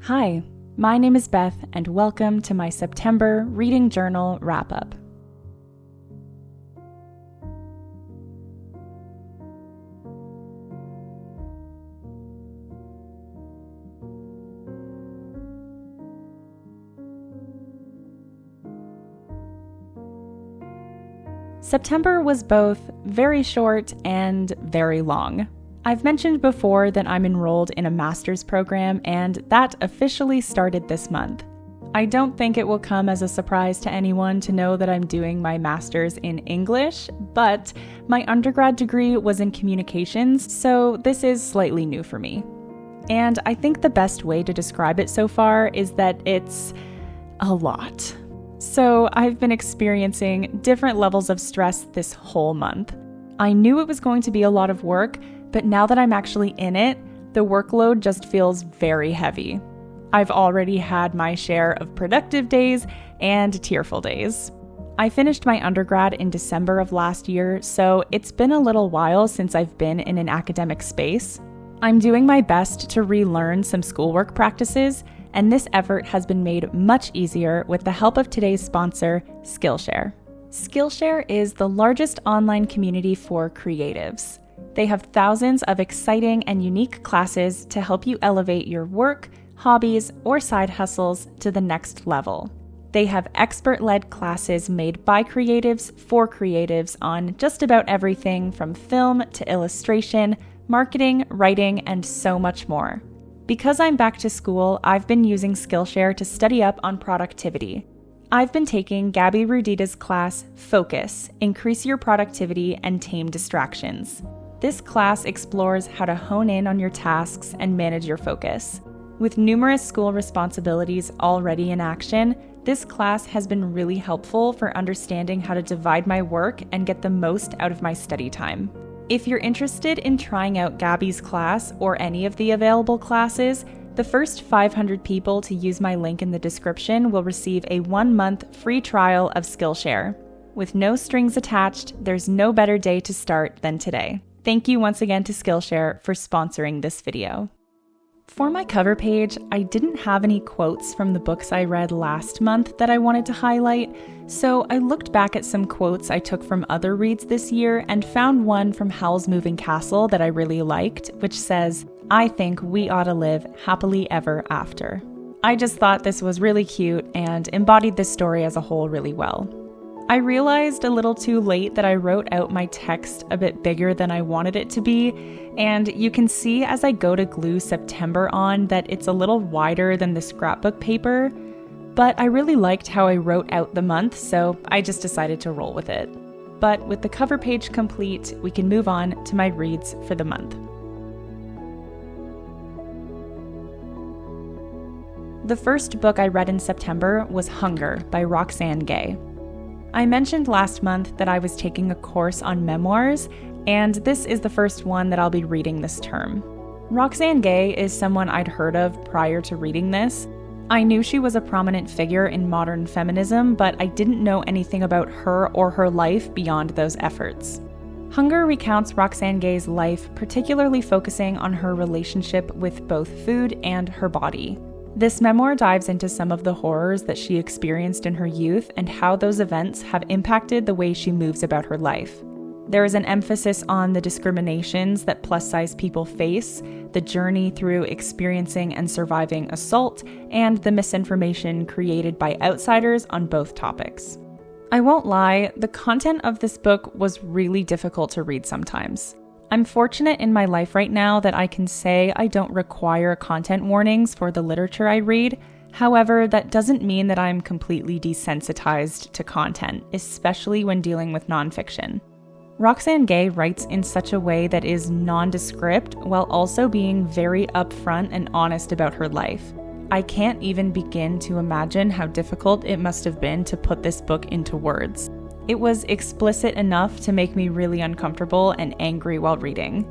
Hi, my name is Beth, and welcome to my September Reading Journal Wrap-Up. September was both very short and very long. I've mentioned before that I'm enrolled in a master's program, and that officially started this month. I don't think it will come as a surprise to anyone to know that I'm doing my master's in English, but my undergrad degree was in communications, so this is slightly new for me. And I think the best way to describe it so far is that it's a lot. So I've been experiencing different levels of stress this whole month. I knew it was going to be a lot of work, but now that I'm actually in it, the workload just feels very heavy. I've already had my share of productive days and tearful days. I finished my undergrad in December of last year, so it's been a little while since I've been in an academic space. I'm doing my best to relearn some schoolwork practices, and this effort has been made much easier with the help of today's sponsor, Skillshare. Skillshare is the largest online community for creatives. They have thousands of exciting and unique classes to help you elevate your work, hobbies, or side hustles to the next level. They have expert-led classes made by creatives for creatives on just about everything from film to illustration, marketing, writing, and so much more. Because I'm back to school, I've been using Skillshare to study up on productivity. I've been taking Gabby Rudita's class, Focus, Increase Your Productivity and Tame Distractions. This class explores how to hone in on your tasks and manage your focus. With numerous school responsibilities already in action, this class has been really helpful for understanding how to divide my work and get the most out of my study time. If you're interested in trying out Gabby's class or any of the available classes, the first 500 people to use my link in the description will receive a 1-month free trial of Skillshare. With no strings attached, there's no better day to start than today. Thank you once again to Skillshare for sponsoring this video. For my cover page, I didn't have any quotes from the books I read last month that I wanted to highlight, so I looked back at some quotes I took from other reads this year and found one from Howl's Moving Castle that I really liked, which says, "I think we ought to live happily ever after." I just thought this was really cute and embodied this story as a whole really well. I realized a little too late that I wrote out my text a bit bigger than I wanted it to be, and you can see as I go to glue September on that it's a little wider than the scrapbook paper, but I really liked how I wrote out the month, so I just decided to roll with it. But with the cover page complete, we can move on to my reads for the month. The first book I read in September was Hunger by Roxane Gay. I mentioned last month that I was taking a course on memoirs, and this is the first one that I'll be reading this term. Roxane Gay is someone I'd heard of prior to reading this. I knew she was a prominent figure in modern feminism, but I didn't know anything about her or her life beyond those efforts. Hunger recounts Roxane Gay's life, particularly focusing on her relationship with both food and her body. This memoir dives into some of the horrors that she experienced in her youth and how those events have impacted the way she moves about her life. There is an emphasis on the discriminations that plus-size people face, the journey through experiencing and surviving assault, and the misinformation created by outsiders on both topics. I won't lie, the content of this book was really difficult to read sometimes. I'm fortunate in my life right now that I can say I don't require content warnings for the literature I read. However, that doesn't mean that I'm completely desensitized to content, especially when dealing with nonfiction. Roxane Gay writes in such a way that is nondescript while also being very upfront and honest about her life. I can't even begin to imagine how difficult it must have been to put this book into words. It was explicit enough to make me really uncomfortable and angry while reading.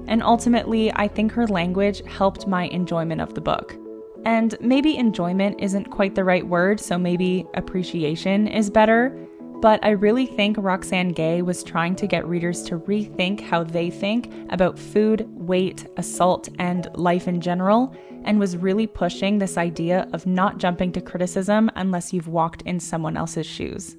And ultimately, I think her language helped my enjoyment of the book. And maybe enjoyment isn't quite the right word, so maybe appreciation is better. but I really think Roxane Gay was trying to get readers to rethink how they think about food, weight, assault, and life in general, and was really pushing this idea of not jumping to criticism unless you've walked in someone else's shoes.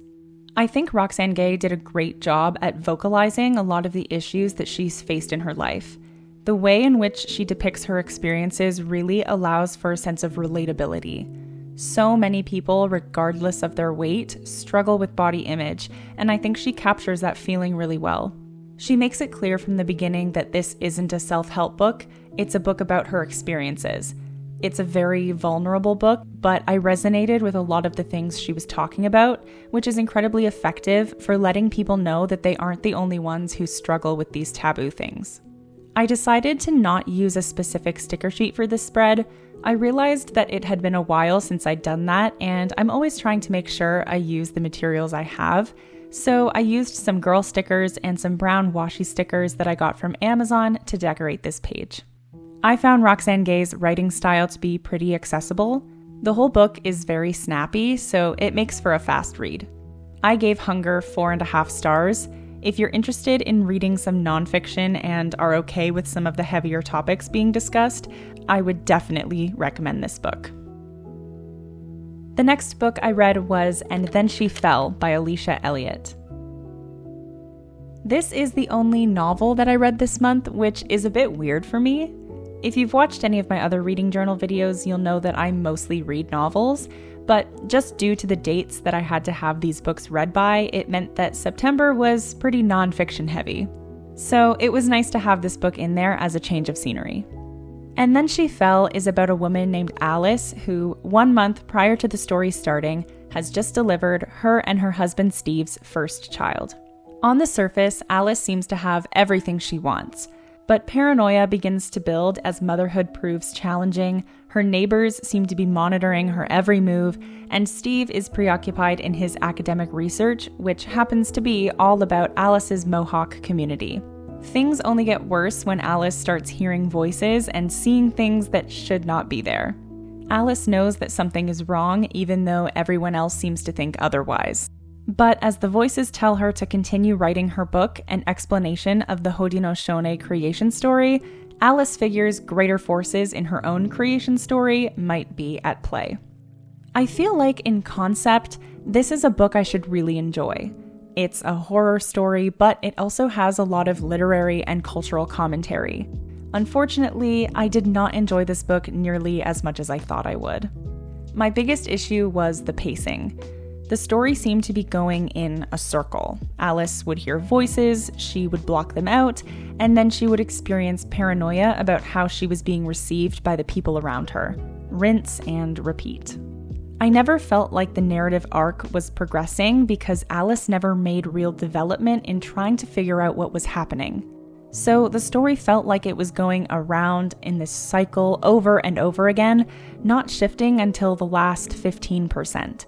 I think Roxane Gay did a great job at vocalizing a lot of the issues that she's faced in her life. The way in which she depicts her experiences really allows for a sense of relatability. So many people, regardless of their weight, struggle with body image, and I think she captures that feeling really well. She makes it clear from the beginning that this isn't a self-help book, it's a book about her experiences. It's a very vulnerable book, but I resonated with a lot of the things she was talking about, which is incredibly effective for letting people know that they aren't the only ones who struggle with these taboo things. I decided to not use a specific sticker sheet for this spread. I realized that it had been a while since I'd done that, and I'm always trying to make sure I use the materials I have. So I used some girl stickers and some brown washi stickers that I got from Amazon to decorate this page. I found Roxane Gay's writing style to be pretty accessible. The whole book is very snappy, so it makes for a fast read. I gave Hunger 4.5 stars. If you're interested in reading some nonfiction and are okay with some of the heavier topics being discussed, I would definitely recommend this book. The next book I read was And Then She Fell by Alicia Elliott. This is the only novel that I read this month, which is a bit weird for me. If you've watched any of my other reading journal videos, you'll know that I mostly read novels, but just due to the dates that I had to have these books read by, it meant that September was pretty nonfiction heavy. So it was nice to have this book in there as a change of scenery. And Then She Fell is about a woman named Alice who, 1 month prior to the story starting, has just delivered her and her husband Steve's first child. On the surface, Alice seems to have everything she wants, but paranoia begins to build as motherhood proves challenging, her neighbors seem to be monitoring her every move, and Steve is preoccupied in his academic research, which happens to be all about Alice's Mohawk community. Things only get worse when Alice starts hearing voices and seeing things that should not be there. Alice knows that something is wrong, even though everyone else seems to think otherwise. But as the voices tell her to continue writing her book, An Explanation of the Haudenosaunee creation story, Alice figures greater forces in her own creation story might be at play. I feel like in concept, this is a book I should really enjoy. It's a horror story, but it also has a lot of literary and cultural commentary. Unfortunately, I did not enjoy this book nearly as much as I thought I would. My biggest issue was the pacing. The story seemed to be going in a circle. Alice would hear voices, she would block them out, and then she would experience paranoia about how she was being received by the people around her. Rinse and repeat. I never felt like the narrative arc was progressing because Alice never made real development in trying to figure out what was happening. So the story felt like it was going around in this cycle over and over again, not shifting until the last 15%.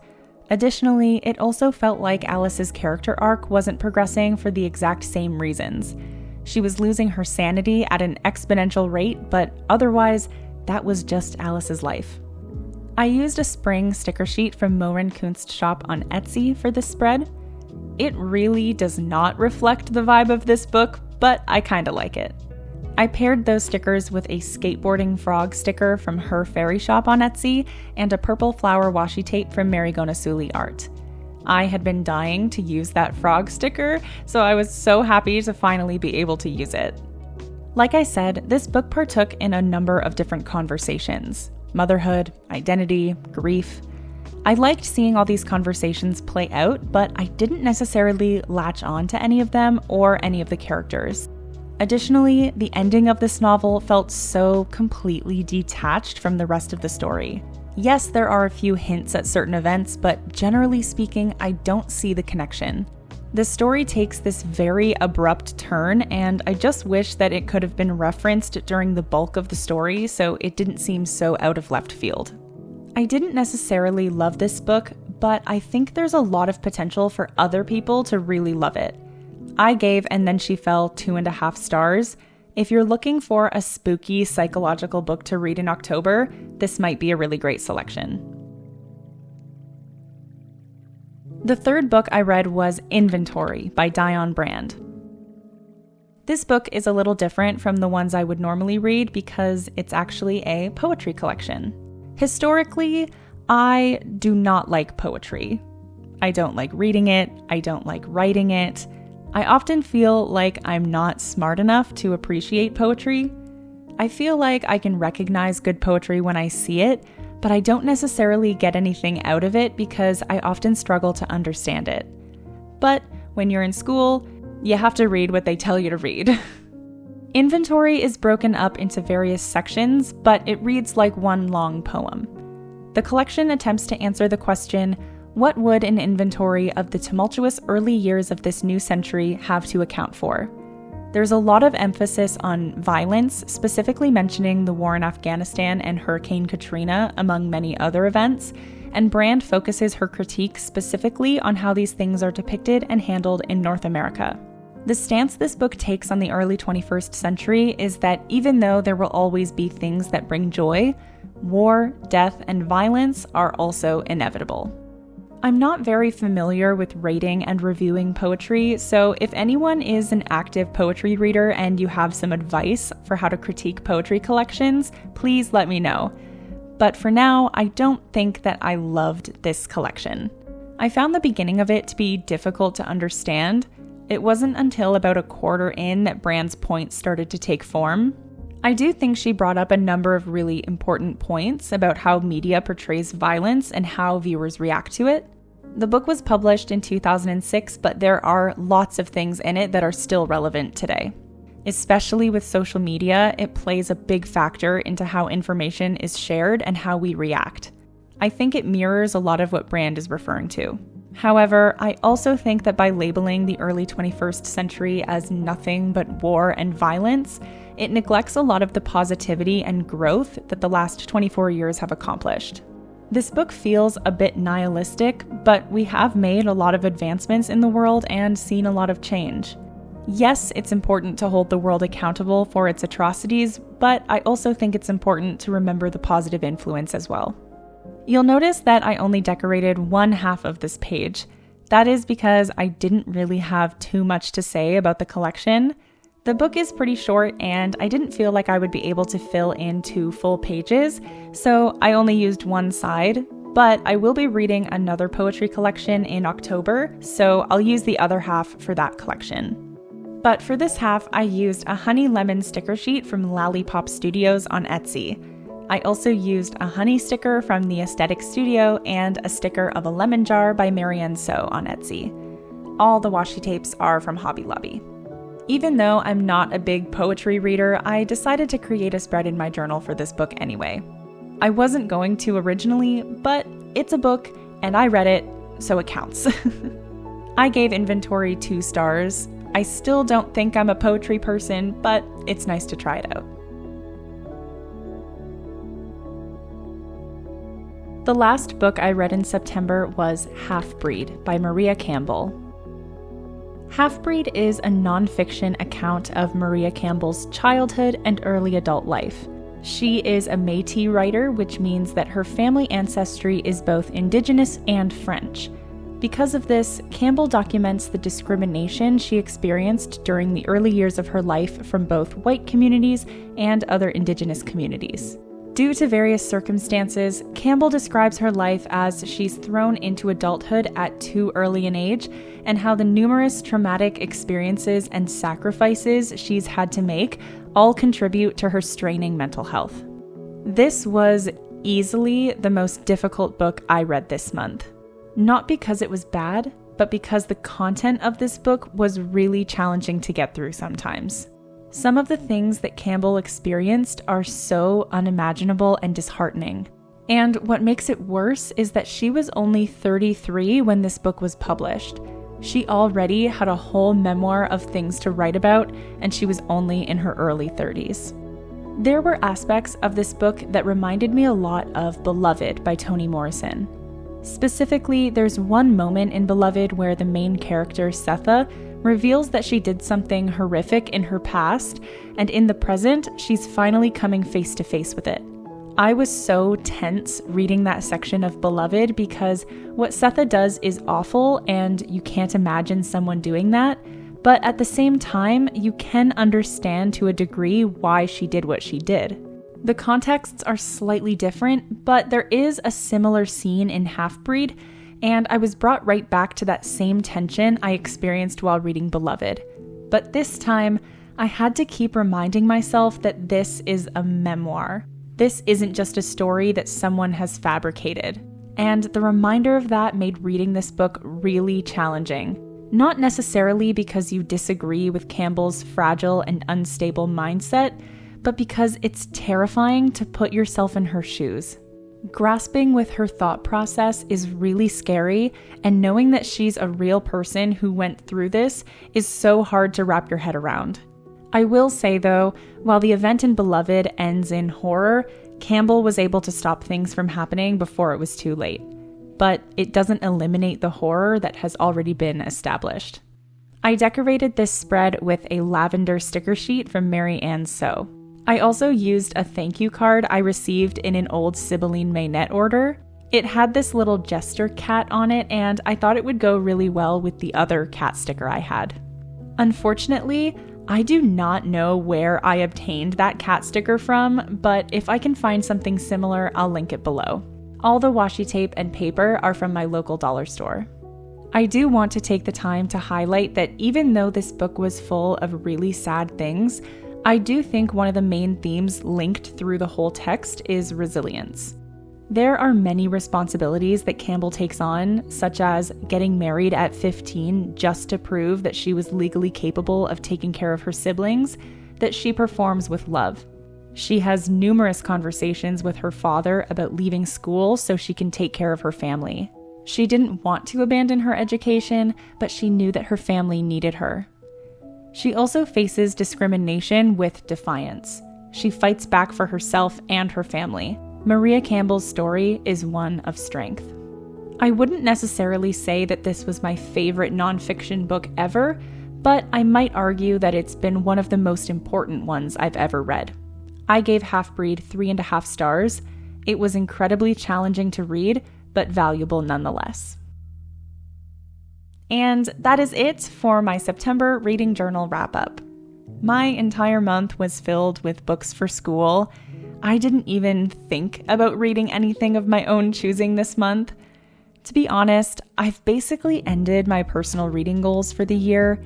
Additionally, it also felt like Alice's character arc wasn't progressing for the exact same reasons. She was losing her sanity at an exponential rate, but otherwise, that was just Alice's life. I used a spring sticker sheet from Morin Kunst Shop on Etsy for this spread. It really does not reflect the vibe of this book, but I kinda like it. I paired those stickers with a skateboarding frog sticker from Her Fairy Shop on Etsy and a purple flower washi tape from Mary Gonasuli Art. I had been dying to use that frog sticker, so I was so happy to finally be able to use it. Like I said, this book partook in a number of different conversations. Motherhood, identity, grief. I liked seeing all these conversations play out, but I didn't necessarily latch on to any of them or any of the characters. Additionally, the ending of this novel felt so completely detached from the rest of the story. Yes, there are a few hints at certain events, but generally speaking, I don't see the connection. The story takes this very abrupt turn, and I just wish that it could have been referenced during the bulk of the story so it didn't seem so out of left field. I didn't necessarily love this book, but I think there's a lot of potential for other people to really love it. I gave And Then She Fell 2.5 stars. If you're looking for a spooky psychological book to read in October, this might be a really great selection. The third book I read was Inventory by Dion Brand. This book is a little different from the ones I would normally read because it's actually a poetry collection. Historically, I do not like poetry. I don't like reading it. I don't like writing it. I often feel like I'm not smart enough to appreciate poetry. I feel like I can recognize good poetry when I see it, but I don't necessarily get anything out of it because I often struggle to understand it. But when you're in school, you have to read what they tell you to read. Inventory is broken up into various sections, but it reads like one long poem. The collection attempts to answer the question, what would an inventory of the tumultuous early years of this new century have to account for? There's a lot of emphasis on violence, specifically mentioning the war in Afghanistan and Hurricane Katrina, among many other events, and Brand focuses her critique specifically on how these things are depicted and handled in North America. The stance this book takes on the early 21st century is that even though there will always be things that bring joy, war, death, and violence are also inevitable. I'm not very familiar with rating and reviewing poetry, so if anyone is an active poetry reader and you have some advice for how to critique poetry collections, please let me know. But for now, I don't think that I loved this collection. I found the beginning of it to be difficult to understand. It wasn't until about a quarter in that Brand's points started to take form. I do think she brought up a number of really important points about how media portrays violence and how viewers react to it. The book was published in 2006, but there are lots of things in it that are still relevant today. Especially with social media, it plays a big factor into how information is shared and how we react. I think it mirrors a lot of what Brand is referring to. However, I also think that by labeling the early 21st century as nothing but war and violence, it neglects a lot of the positivity and growth that the last 24 years have accomplished. This book feels a bit nihilistic, but we have made a lot of advancements in the world and seen a lot of change. Yes, it's important to hold the world accountable for its atrocities, but I also think it's important to remember the positive influence as well. You'll notice that I only decorated one half of this page. That is because I didn't really have too much to say about the collection. The book is pretty short and I didn't feel like I would be able to fill in 2 full pages, so I only used one side, but I will be reading another poetry collection in October, so I'll use the other half for that collection. But for this half, I used a honey lemon sticker sheet from Lollipop Studios on Etsy. I also used a honey sticker from the Aesthetic Studio and a sticker of a lemon jar by Marianne So on Etsy. All the washi tapes are from Hobby Lobby. Even though I'm not a big poetry reader, I decided to create a spread in my journal for this book anyway. I wasn't going to originally, but it's a book and I read it, so it counts. I gave Inventory 2 stars. I still don't think I'm a poetry person, but it's nice to try it out. The last book I read in September was Halfbreed by Maria Campbell. Halfbreed is a nonfiction account of Maria Campbell's childhood and early adult life. She is a Métis writer, which means that her family ancestry is both Indigenous and French. Because of this, Campbell documents the discrimination she experienced during the early years of her life from both white communities and other Indigenous communities. Due to various circumstances, Campbell describes her life as she's thrown into adulthood at too early an age, and how the numerous traumatic experiences and sacrifices she's had to make all contribute to her straining mental health. This was easily the most difficult book I read this month. Not because it was bad, but because the content of this book was really challenging to get through sometimes. Some of the things that Campbell experienced are so unimaginable and disheartening. And what makes it worse is that she was only 33 when this book was published. She already had a whole memoir of things to write about, and she was only in her early 30s. There were aspects of this book that reminded me a lot of Beloved by Toni Morrison. Specifically, there's one moment in Beloved where the main character, Setha, reveals that she did something horrific in her past, and in the present, she's finally coming face to face with it. I was so tense reading that section of Beloved because what Setha does is awful and you can't imagine someone doing that, but at the same time, you can understand to a degree why she did what she did. The contexts are slightly different, but there is a similar scene in Half-Breed, and I was brought right back to that same tension I experienced while reading Beloved. But this time, I had to keep reminding myself that this is a memoir. This isn't just a story that someone has fabricated. And the reminder of that made reading this book really challenging. Not necessarily because you disagree with Campbell's fragile and unstable mindset, but because it's terrifying to put yourself in her shoes. Grasping with her thought process is really scary, and knowing that she's a real person who went through this is so hard to wrap your head around. I will say though, while the event in Beloved ends in horror, Campbell was able to stop things from happening before it was too late. But it doesn't eliminate the horror that has already been established. I decorated this spread with a lavender sticker sheet from Mary Ann Sew. I also used a thank you card I received in an old Sibylline Maynette order. It had this little jester cat on it, and I thought it would go really well with the other cat sticker I had. Unfortunately, I do not know where I obtained that cat sticker from, but if I can find something similar, I'll link it below. All the washi tape and paper are from my local dollar store. I do want to take the time to highlight that even though this book was full of really sad things, I do think one of the main themes linked through the whole text is resilience. There are many responsibilities that Campbell takes on, such as getting married at 15 just to prove that she was legally capable of taking care of her siblings, that she performs with love. She has numerous conversations with her father about leaving school so she can take care of her family. She didn't want to abandon her education, but she knew that her family needed her. She also faces discrimination with defiance. She fights back for herself and her family. Maria Campbell's story is one of strength. I wouldn't necessarily say that this was my favorite nonfiction book ever, but I might argue that it's been one of the most important ones I've ever read. I gave Half-Breed 3.5 stars. It was incredibly challenging to read, but valuable nonetheless. And that is it for my September reading journal wrap-up. My entire month was filled with books for school. I didn't even think about reading anything of my own choosing this month. To be honest, I've basically ended my personal reading goals for the year.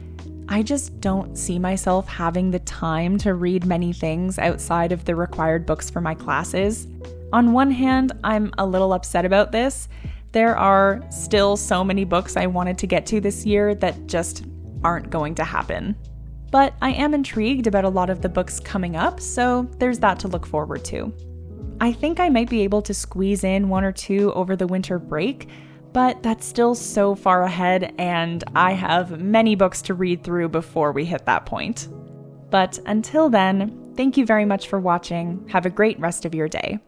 I just don't see myself having the time to read many things outside of the required books for my classes. On one hand, I'm a little upset about this. There are still so many books I wanted to get to this year that just aren't going to happen. But I am intrigued about a lot of the books coming up, so there's that to look forward to. I think I might be able to squeeze in 1 or 2 over the winter break, but that's still so far ahead, and I have many books to read through before we hit that point. But until then, thank you very much for watching. Have a great rest of your day.